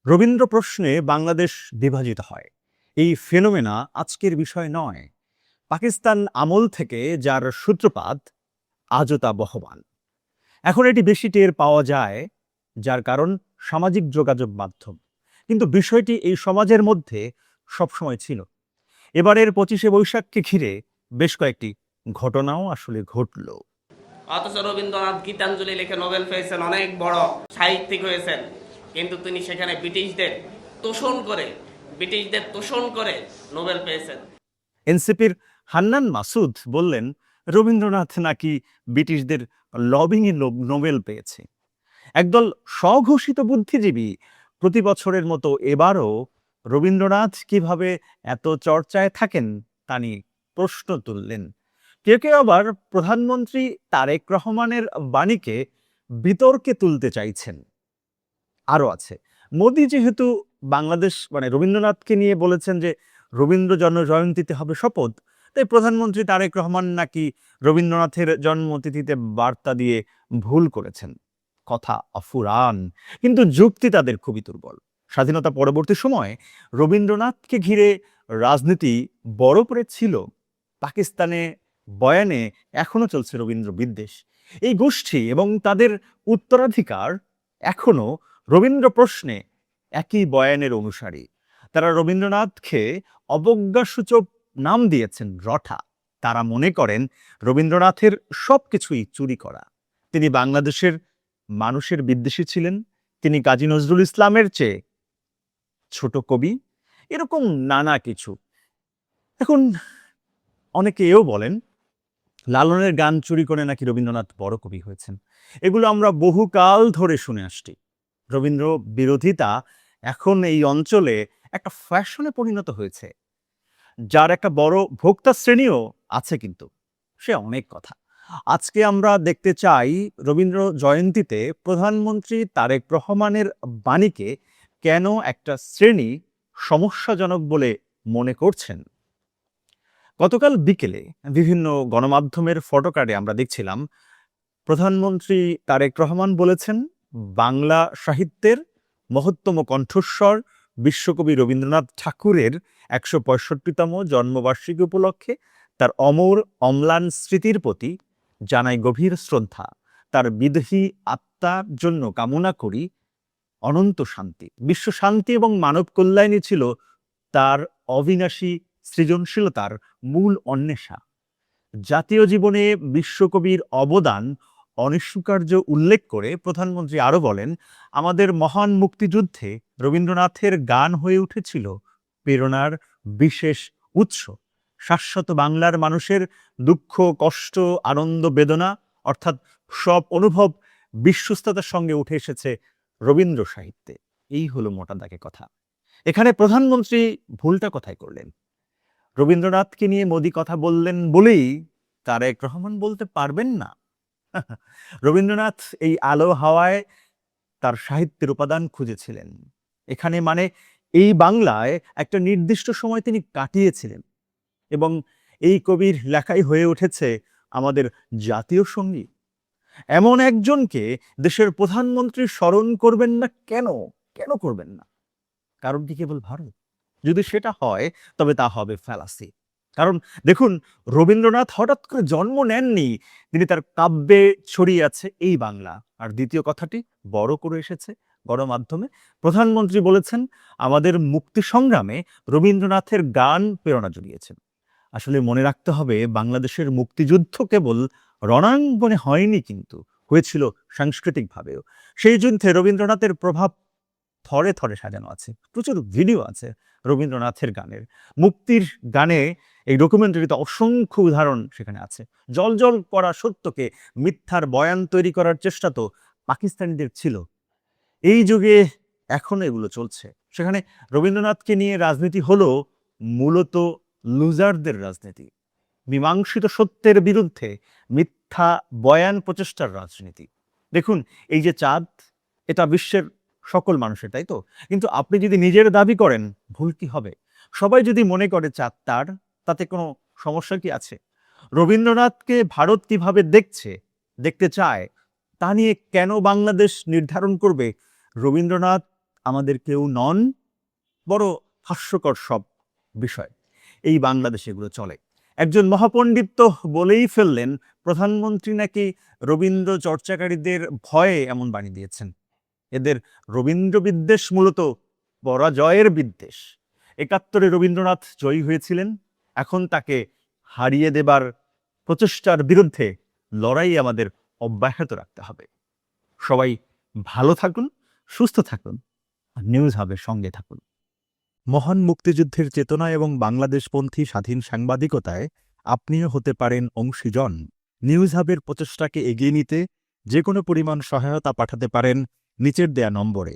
রবীন্দ্র প্রশ্নে বাংলাদেশ বিভাজিত হয়। এই ফেনোমেনা আজকের বিষয় নয়। পাকিস্তান আমল থেকে যার সূত্রপাত আজও তা বহমান। এখন এটি বেশি টের পাওয়া যায়, যার কারণ সামাজিক যোগাযোগ মাধ্যম। কিন্তু বিষয়টি এই সমাজের মধ্যে সবসময় ছিল। এবারের 25শে বৈশাখকে ঘিরে বেশ কয়েকটি ঘটনাও আসলে ঘটল। অথচ রবীন্দ্রনাথ গীতাঞ্জলি লিখে নোবেল পেয়েছেন, অনেক বড় সাহিত্যিক হয়েছেন, কিন্তু তিনি সেখানে ব্রিটিশদের তোষণ করে নোবেল পেয়েছেন। এনসিপির হান্নান মাসুদ বললেন, রবীন্দ্রনাথ নাকি ব্রিটিশদের লবিংয়ে নোবেল পেয়েছে। একদল স্বঘোষিত বুদ্ধিজীবী প্রতি বছরের মতো এবারও রবীন্দ্রনাথ কিভাবে এত চর্চায় থাকেন তা নিয়ে প্রশ্ন তুললেন। কেউ কেউ আবার প্রধানমন্ত্রী তারেক রহমানের বাণীকে বিতর্কে তুলতে চাইছেন। আরও আছে, মোদি যেহেতু বাংলাদেশ রবীন্দ্রনাথকে নিয়ে বলেছেন যে রবীন্দ্র জয়ন্তীতে হবে শপথ, তাই প্রধানমন্ত্রী তারেক রহমান নাকি রবীন্দ্রনাথের জন্মতিথিতে বার্তা দিয়ে ভুল করেছেন। কথা অফুরান, কিন্তু যুক্তি তাদের খুবই দুর্বল। স্বাধীনতা পরবর্তী সময়ে রবীন্দ্রনাথকে ঘিরে রাজনীতি বড় করে ছিল। পাকিস্তানে বয়ানে এখনো চলছে রবীন্দ্র বিদ্বেষ। এই গোষ্ঠী এবং তাদের উত্তরাধিকার এখনো রবীন্দ্র প্রশ্নে একই বয়ানের অনুসারী। তারা রবীন্দ্রনাথকে অবজ্ঞাসূচক নাম দিয়েছেন রঠা। তারা মনে করেন রবীন্দ্রনাথের সবকিছুই চুরি করা। তিনি বাংলাদেশের মানুষের বিদ্বেষী ছিলেন, তিনি কাজী নজরুল ইসলামের চেয়ে ছোট কবি, এরকম নানা কিছু। এখন অনেকে এও বলেন, লালনের গান চুরি করে নাকি রবীন্দ্রনাথ বড় কবি হয়েছেন। এগুলো আমরা বহুকাল ধরে শুনে আসছি। রবীন্দ্র বিরোধিতা এখন এই অঞ্চলে একটা ফ্যাশনে পরিণত হয়েছে, যার একটা বড় ভোক্তা শ্রেণীও আছে, কিন্তু সে অনেক কথা। আজকে আমরা দেখতে চাই রবীন্দ্র জয়ন্তীতে প্রধানমন্ত্রী তারেক রহমানের বাণীকে কেন একটা শ্রেণী সমস্যাজনক বলে মনে করছেন। গতকাল বিকেলে বিভিন্ন গণমাধ্যমের ফটোকার্ডে আমরা দেখছিলাম প্রধানমন্ত্রী তারেক রহমান বলেছেন, বাংলা সাহিত্যের মহত্তম কণ্ঠস্বর বিশ্বকবি রবীন্দ্রনাথ ঠাকুরের ১৬৫তম জন্মবার্ষিকী উপলক্ষে তার অমর অম্লান স্মৃতির প্রতি জানাই গভীর শ্রদ্ধা। তার বিদেহী আত্মার জন্য কামনা করি অনন্ত শান্তি। বিশ্ব শান্তি এবং মানব কল্যাণই ছিল তার অবিনাশী সৃজনশীলতার মূল অন্বেষা। জাতীয় জীবনে বিশ্বকবির অবদান অনস্বীকার্য উল্লেখ করে প্রধানমন্ত্রী আরো বলেন, আমাদের মহান মুক্তিযুদ্ধে রবীন্দ্রনাথের গান হয়ে উঠেছিল প্রেরণার বিশেষ উৎস। শাশ্বত বাংলার মানুষের দুঃখ, কষ্ট, আনন্দ, বেদনা অর্থাৎ সব অনুভব বিশ্বস্ততার সঙ্গে উঠে এসেছে রবীন্দ্র সাহিত্যে। এই হলো মোটা দাগে কথা। এখানে প্রধানমন্ত্রী ভুলটা কোথায় করলেন? রবীন্দ্রনাথকে নিয়ে মোদি কথা বললেন বলেই তারেক রহমান বলতে পারবেন না? রবীন্দ্রনাথ এই আলো হাওয়ায় তার সাহিত্যের উপাদান খুঁজেছিলেন। এখানে এই বাংলায় একটা নির্দিষ্ট সময় তিনি কাটিয়েছিলেন, এবং এই কবির লেখাই হয়ে উঠেছে আমাদের জাতীয় সঙ্গীত। এমন একজনকে দেশের প্রধানমন্ত্রী স্মরণ করবেন না কেন? কেন করবেন না? কারণ কি কেবল ভারত? যদি সেটা হয় তবে তা হবে ফ্যালাসি। কারণ দেখুন, রবীন্দ্রনাথ হঠাৎ করে জন্ম নেননি, তিনি তার কাব্যে ছড়িয়ে আছে এই বাংলা। আর দ্বিতীয় কথাটি বড় করে এসেছে গণমাধ্যমে। প্রধানমন্ত্রী বলেছেন, আমাদের মুক্তি সংগ্রামে রবীন্দ্রনাথের গান প্রেরণা জুগিয়েছেন। আসলে মনে রাখতে হবে, বাংলাদেশের মুক্তিযুদ্ধ কেবল রণাঙ্গনে হয়নি, কিন্তু হয়েছিল সাংস্কৃতিকভাবেও। সেই যুদ্ধে রবীন্দ্রনাথের প্রভাব থরে থরে সাজানো আছে। প্রচুর ভিডিও আছে রবীন্দ্রনাথের গানের। মুক্তির গানে এই ডকুমেন্টারিতে অসংখ্য উদাহরণ সেখানে আছে। জল করা সত্যকে মিথ্যার বয়ান তৈরি করার চেষ্টা তো পাকিস্তানিদের ছিল। এই যুগে এখনো এগুলো চলছে। সেখানে রবীন্দ্রনাথকে নিয়ে রাজনীতি হলো মূলত লুজারদের রাজনীতি, মীমাংসিত সত্যের বিরুদ্ধে মিথ্যা বয়ান প্রচেষ্টার রাজনীতি। দেখুন, এই যে চাঁদ, এটা বিশ্বের সকল মানুষের, তাই তো? কিন্তু আপনি যদি নিজের দাবি করেন, ভুল কি হবে? সবাই যদি মনে করে চাঁদ তার, তাতে কোনো সমস্যা কি আছে? রবীন্দ্রনাথকে ভারত কিভাবে দেখতে চায় তা নিয়ে কেন বাংলাদেশ নির্ধারণ করবে রবীন্দ্রনাথ আমাদের কেউ নন, বড় হাস্যকর সব বিষয়। এই বাংলাদেশে এগুলো চলে। একজন মহাপণ্ডিত তো বলেই ফেললেন, প্রধানমন্ত্রী নাকি রবীন্দ্র চর্চাকারীদের ভয়ে এমন বাণী দিয়েছেন। এদের রবীন্দ্র বিদ্বেষ মূলত পরাজয়ের বিদ্বেষ। ৭১-এ রবীন্দ্রনাথ জয়ী হয়েছিলেন, এখন তাকে হারিয়ে দেবার প্রচেষ্টার বিরুদ্ধে লড়াই আমাদের অব্যাহত রাখতে হবে। সবাই ভালো থাকুন, সুস্থ থাকুন, আর নিউজ হাবের সঙ্গে থাকুন। মহান মুক্তিযুদ্ধের চেতনা এবং বাংলাদেশপন্থী স্বাধীন সাংবাদিকতায় আপনিও হতে পারেন অংশীজন। নিউজ হাবের প্রচেষ্টাকে এগিয়ে নিতে যে কোনো পরিমাণ সহায়তা পাঠাতে পারেন নিচের দেয়া নম্বরে।